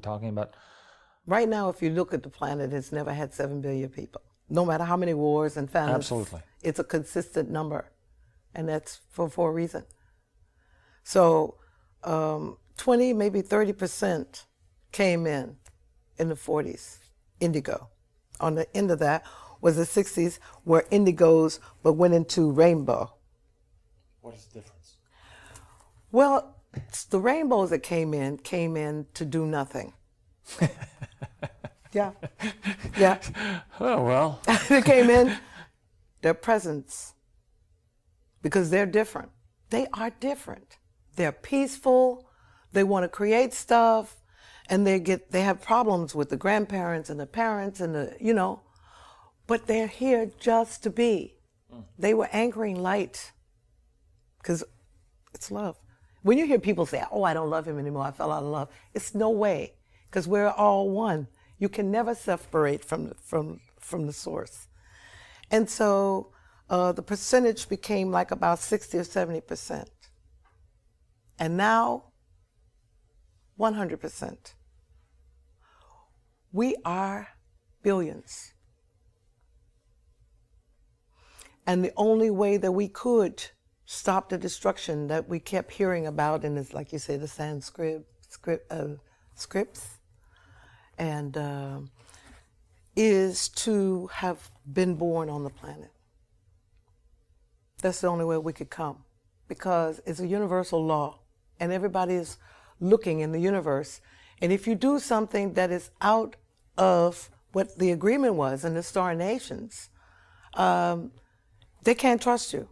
talking about? Right now, if you look at the planet, it's never had 7 billion people. No matter how many wars and famines, Absolutely. It's a consistent number, and that's for a reason. So 20, maybe 30% came in the 40s, indigo. On the end of that was the 60s, where indigos but went into rainbow. What is the difference? Well, the rainbows that came in to do nothing. Yeah. Yeah. Oh, well. They came in, their presence, because they're different. They are different. They're peaceful. They want to create stuff, and they have problems with the grandparents and the parents and but they're here just to be. They were anchoring light, because it's love. When you hear people say, "Oh, I don't love him anymore, I fell out of love," it's no way, because we're all one. You can never separate from the source. And so the percentage became like about 60 or 70%. And now, 100%. We are billions. And the only way that we could stop the destruction that we kept hearing about in this, like you say, the Sanskrit scripts, and is to have been born on the planet. That's the only way we could come, because it's a universal law, and everybody is looking in the universe. And if you do something that is out of what the agreement was in the Star Nations, they can't trust you.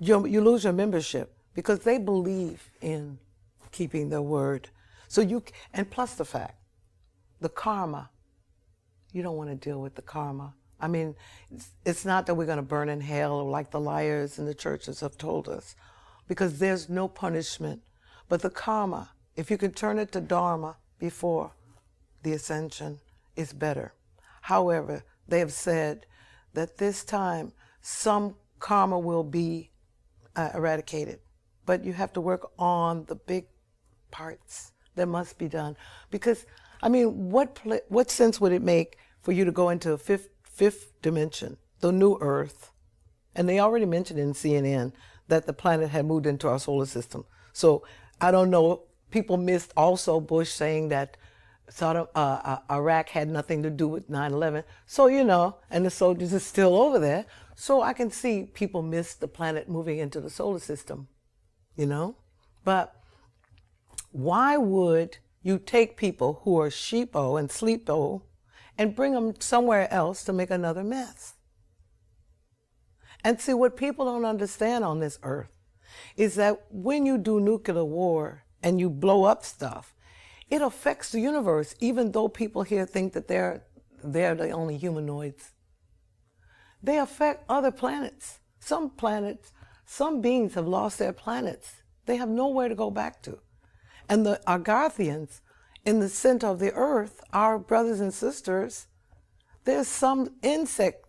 You lose your membership, because they believe in keeping their word. And plus the fact, the karma, you don't want to deal with the karma. I mean, it's not that we're going to burn in hell like the liars in the churches have told us, because there's no punishment. But the karma, if you can turn it to dharma before the ascension, is better. However, they have said that this time some karma will be eradicated, but you have to work on the big parts that must be done. Because, I mean, what sense would it make for you to go into a fifth dimension, the new Earth? And they already mentioned in CNN that the planet had moved into our solar system. So I don't know, people missed also Bush saying that Iraq had nothing to do with 9/11. So, and the soldiers are still over there. So I can see people miss the planet moving into the solar system, But why would you take people who are sheepo and sleepo and bring them somewhere else to make another mess? And see, what people don't understand on this earth is that when you do nuclear war and you blow up stuff, it affects the universe, even though people here think that they're the only humanoids. They affect other planets. Some beings have lost their planets. They have nowhere to go back to. And the Argarthians, in the center of the earth, our brothers and sisters, there's some insect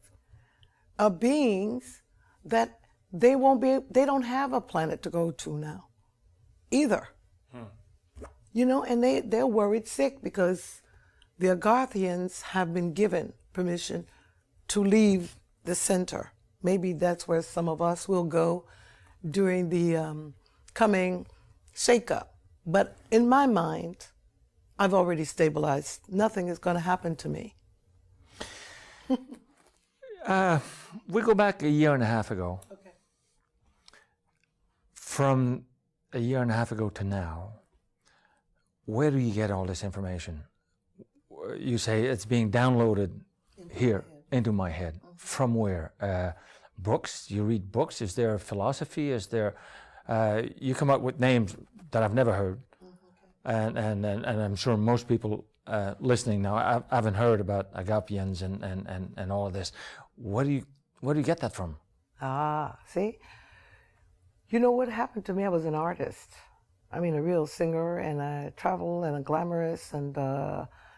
beings that they don't have a planet to go to now, either. And they're worried sick, because the Argarthians have been given permission to leave the center. Maybe that's where some of us will go during the coming shakeup. But in my mind, I've already stabilized. Nothing is going to happen to me. We go back a year and a half ago. Okay. From a year and a half ago to now, where do you get all this information? You say it's being downloaded into my head. Mm-hmm. From where? Books? You read books? Is there philosophy? Is there? You come up with names that I've never heard, and I'm sure most people listening now I haven't heard about Agapians and all of this. Where do you get that from? See, what happened to me? I was an artist. I mean, a real singer, and I travel and I'm glamorous and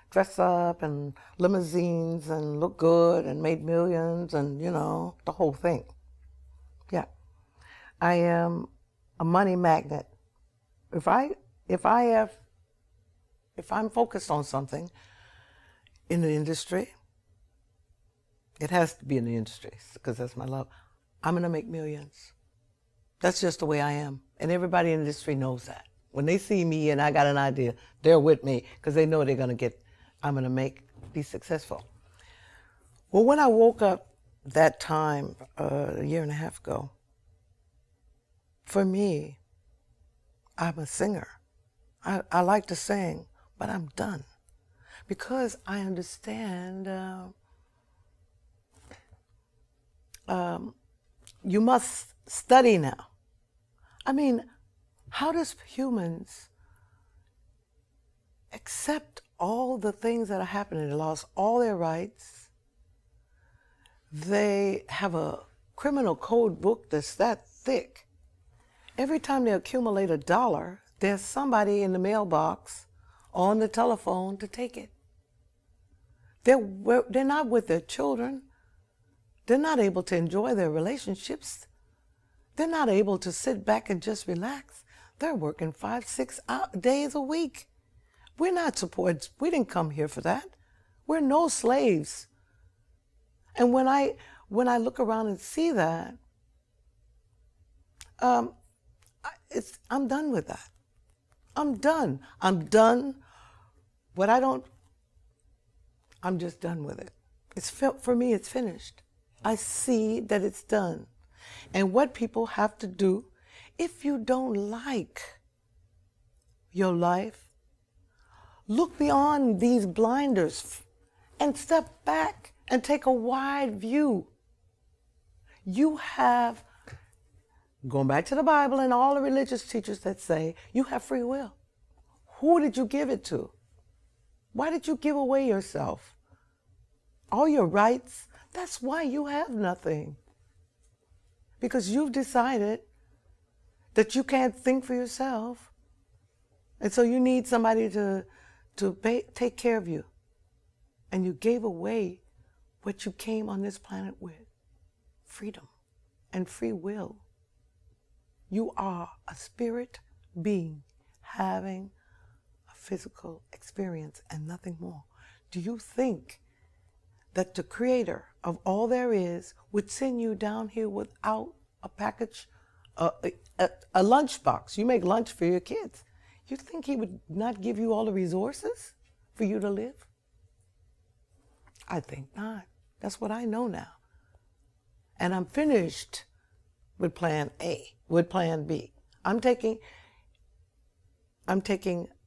dress up and limousines and look good and made millions and, the whole thing. Yeah. I am a money magnet. If I have If I'm focused on something in the industry, it has to be in the industry because that's my love. I'm going to make millions. That's just the way I am. And everybody in the industry knows that. When they see me and I got an idea, they're with me because they know they're going to get, I'm going to be successful. Well, when I woke up that time, a year and a half ago, for me, I'm a singer. I like to sing, but I'm done. Because I understand you must study now. I mean, how does humans accept all the things that are happening? They lost all their rights. They have a criminal code book that's that thick. Every time they accumulate $1, there's somebody in the mailbox on the telephone to take it. They're not with their children. They're not able to enjoy their relationships. They're not able to sit back and just relax. They're working 5, 6 days a week. We're not supported. We didn't come here for that. We're no slaves. And when I look around and see that, I'm done with that. I'm done. I'm just done with it. For me, it's finished. I see that it's done. And what people have to do, if you don't like your life, look beyond these blinders and step back and take a wide view. You have, going back to the Bible and all the religious teachers that say, you have free will. Who did you give it to? Why did you give away yourself? All your rights? That's why you have nothing. Because you've decided that you can't think for yourself. And so you need somebody to take care of you. And you gave away what you came on this planet with. Freedom and free will. You are a spirit being having a physical experience and nothing more. Do you think that the creator of all there is would send you down here without a package, a lunchbox? You make lunch for your kids. You think he would not give you all the resources for you to live? I think not. That's what I know now. And I'm finished with plan A, with plan B. I'm taking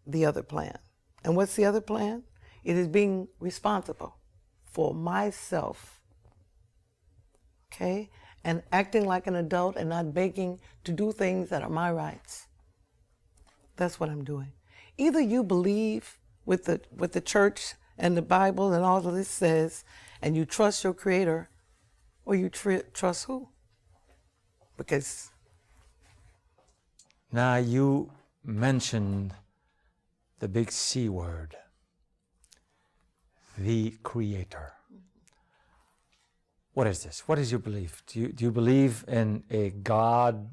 the other plan. And what's the other plan? It is being responsible for myself, okay? And acting like an adult and not begging to do things that are my rights. That's what I'm doing. Either you believe with the church and the Bible and all of this says, and you trust your Creator, or you trust who? Because now you mentioned the big C word, the Creator. What is this? What is your belief? Do you believe in a God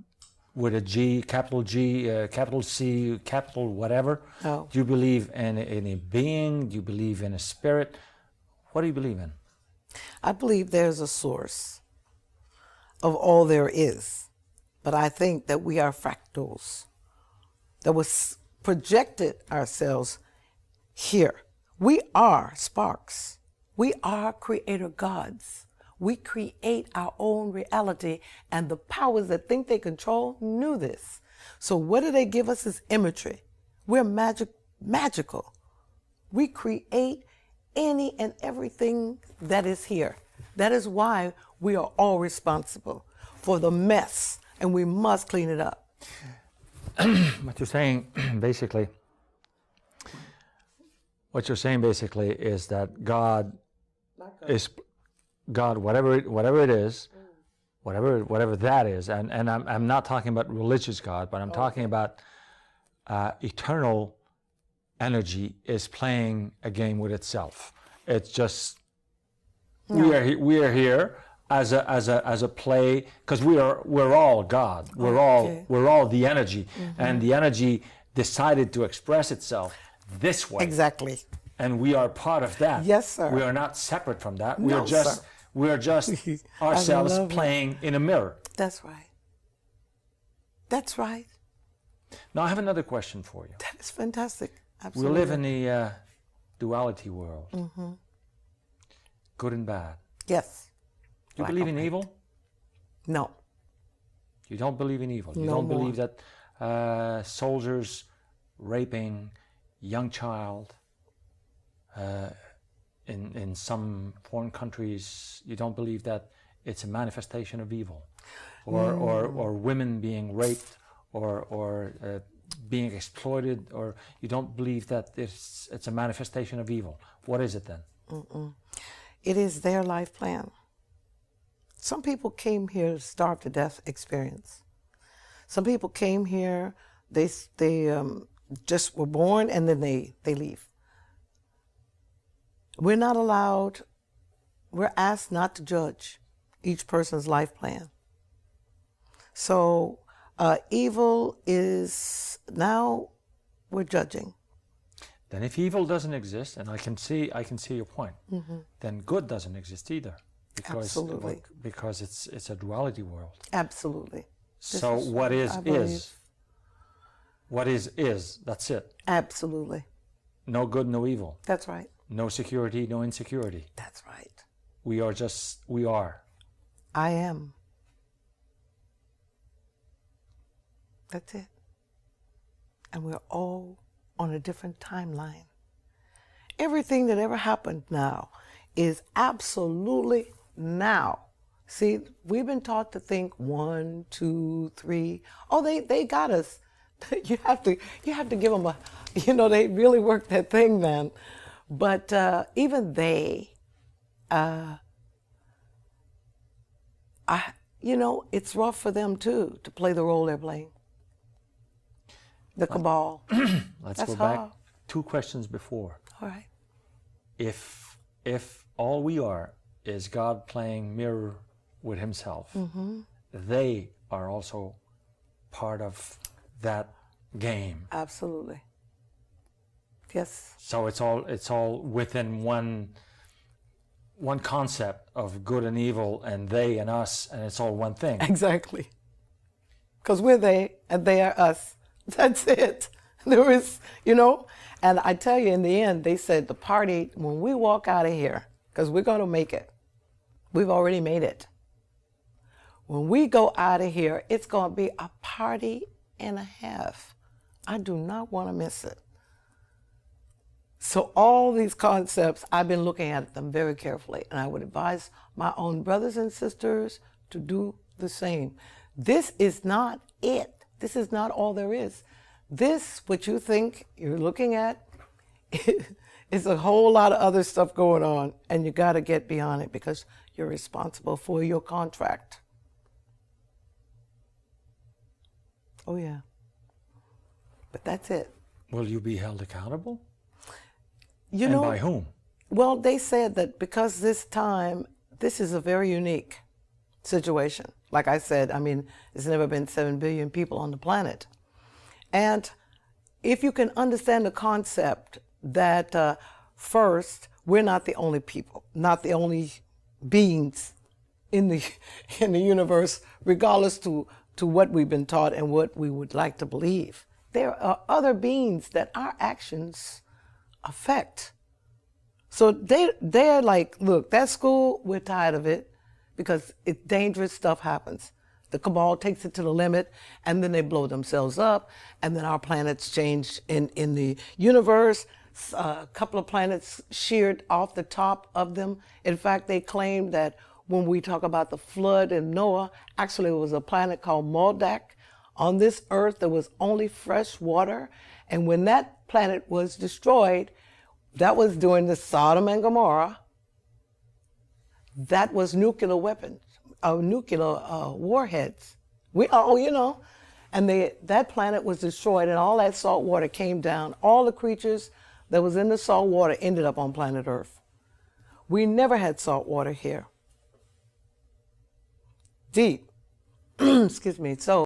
with a G, capital C, capital whatever? No. Do you believe in a being? Do you believe in a spirit? What do you believe in? I believe there's a source of all there is. But I think that we are fractals that was projected ourselves here. We are sparks. We are creator gods. We create our own reality, and the powers that think they control knew this. So what do they give us as imagery? We're magical. We create any and everything that is here. That is why we are all responsible for the mess, and we must clean it up. What you're saying basically is that God is God, whatever it is, whatever that is, and I'm not talking about religious God, but I'm talking about eternal energy is playing a game with itself. It's just we are here as a play, because we're all God. We're all the energy, and the energy decided to express itself. this way. Exactly. And we are part of that. Yes, sir. We are not separate from that. No, sir. We are just ourselves playing in a mirror. That's right. That's right. Now I have another question for you. That is fantastic. Absolutely. We live in the duality world. Good and bad. Yes. Do you believe in evil? No. You don't believe in evil. You No don't more. believe that soldiers raping young child in some foreign countries, you don't believe that it's a manifestation of evil, or women being raped, or being exploited, or you don't believe that it's a manifestation of evil. What is it then? It is their life plan. Some people came here to starve to death experience. Some people came here, they just were born and then they leave. We're not allowed, we're asked not to judge each person's life plan. So evil is, now we're judging. Then if evil doesn't exist, and I can see your point, then good doesn't exist either. Absolutely. Because it's a duality world. Absolutely. So what is. What is, that's it. Absolutely. No good, no evil. That's right. No security, no insecurity. That's right. We are. I am. That's it. And we're all on a different timeline. Everything that ever happened now is absolutely now. See, we've been taught to think 1, 2, 3. Oh, they got us. You have to give them a, they really work that thing, man. But even they, it's rough for them too to play the role they're playing. The cabal. Let's go back 2 questions before. All right. If all we are is God playing mirror with himself, they are also part of that game. Absolutely. Yes. So it's all within one concept of good and evil, and they and us, and it's all one thing. Exactly. Because we're they and they are us. That's it. There is, and I tell you, in the end, they said the party, when we walk out of here, because we're going to make it. We've already made it. When we go out of here, it's going to be a party and a half. I do not want to miss it. So all these concepts, I've been looking at them very carefully, and I would advise my own brothers and sisters to do the same. This is not it. This is not all there is. This, what you think you're looking at, is a whole lot of other stuff going on, and you got to get beyond it because you're responsible for your contract. Oh, yeah. But that's it. Will you be held accountable? And by whom? Well, they said that because this is a very unique situation. Like I said, there's never been 7 billion people on the planet. And if you can understand the concept that first, we're not the only people, not the only beings in the universe, regardless to what we've been taught and what we would like to believe. There are other beings that our actions affect. So they're like, look, that school, we're tired of it because dangerous stuff happens. The cabal takes it to the limit, and then they blow themselves up, and then our planets change in the universe. A couple of planets sheared off the top of them. In fact, they claim that when we talk about the flood and Noah, actually it was a planet called Moldak. On this earth, there was only fresh water, and when that planet was destroyed, that was during the Sodom and Gomorrah. That was nuclear weapons, nuclear warheads. And that planet was destroyed, and all that salt water came down. All the creatures that was in the salt water ended up on planet Earth. We never had salt water here. Deep. Excuse me. So